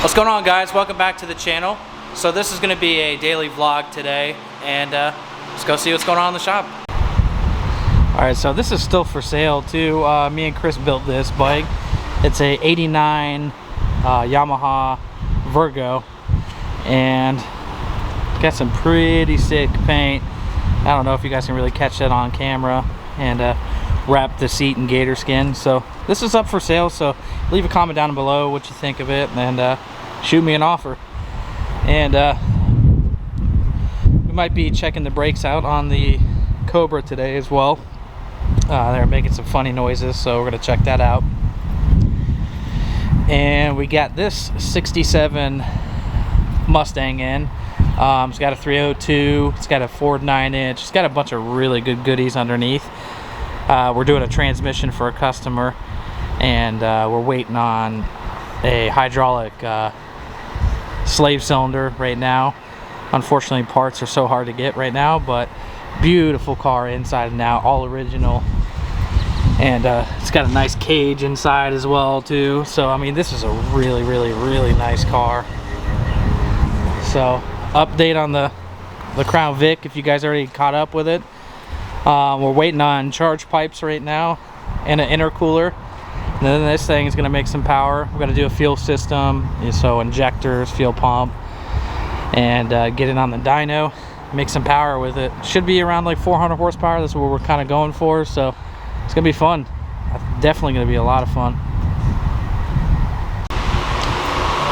What's going on, guys? Welcome back to the channel. So this is going to be a daily vlog today, and let's go see what's going on in the shop. Alright, so this is still for sale too. Me and Chris built this bike. It's a 89 Yamaha Virgo, and it's got some pretty sick paint. I don't know if you guys can really catch that on camera, and wrap the seat in gator skin. So this is up for sale, so leave a comment down below what you think of it, and shoot me an offer. And we might be checking the brakes out on the Cobra today as well. They're making some funny noises, so we're gonna check that out. And we got this 67 Mustang in. It's got a 302, it's got a Ford 9-inch, it's got a bunch of really good goodies underneath. We're doing a transmission for a customer, and we're waiting on a hydraulic slave cylinder right now. Unfortunately, parts are so hard to get right now, but beautiful car inside and out, all original. And it's got a nice cage inside as well too. So I mean, this is a really nice car. So update on the Crown Vic, if you guys already caught up with it. We're waiting on charge pipes right now and an intercooler. And then this thing is going to make some power. We're going to do a fuel system, so injectors, fuel pump, and get it on the dyno, make some power with it. Should be around like 400 horsepower. That's what we're kind of going for. So it's going to be fun. Definitely going to be a lot of fun.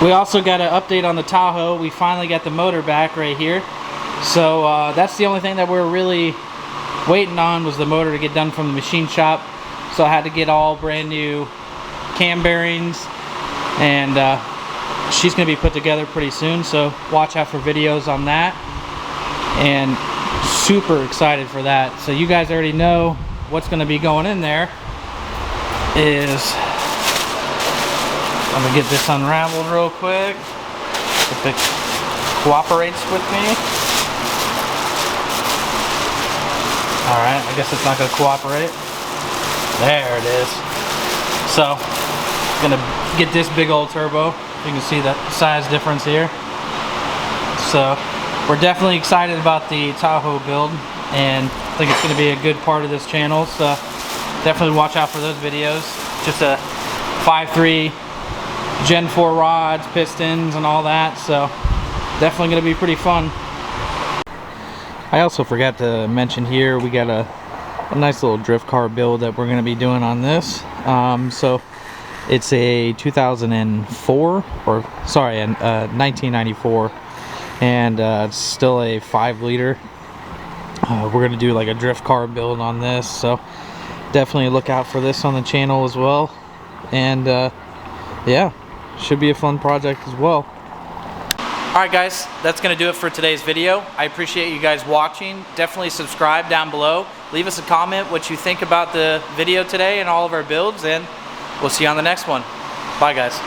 We also got an update on the Tahoe. We finally got the motor back right here. So that's the only thing that we're really waiting on, was the motor to get done from the machine shop. So I had to get all brand new cam bearings, and she's going to be put together pretty soon. So watch out for videos on that. And super excited for that. So you guys already know what's going to be going in there. I'm gonna get this unraveled real quick, if it cooperates with me. Alright, I guess it's not gonna cooperate. There it is. So, gonna get this big old turbo. You can see the size difference here. So, we're definitely excited about the Tahoe build, and I think it's gonna be a good part of this channel. So, definitely watch out for those videos. Just a 5.3 Gen 4 rods, pistons, and all that, so definitely going to be pretty fun. I also forgot to mention here, we got a nice little drift car build that we're going to be doing on this. So it's a 2004, or sorry, a 1994, and it's still a 5-liter. We're going to do like a drift car build on this, so definitely look out for this on the channel as well. And yeah, should be a fun project as well. Alright guys, that's going to do it for today's video. I appreciate you guys watching. Definitely subscribe down below. Leave us a comment what you think about the video today and all of our builds, and we'll see you on the next one. Bye guys.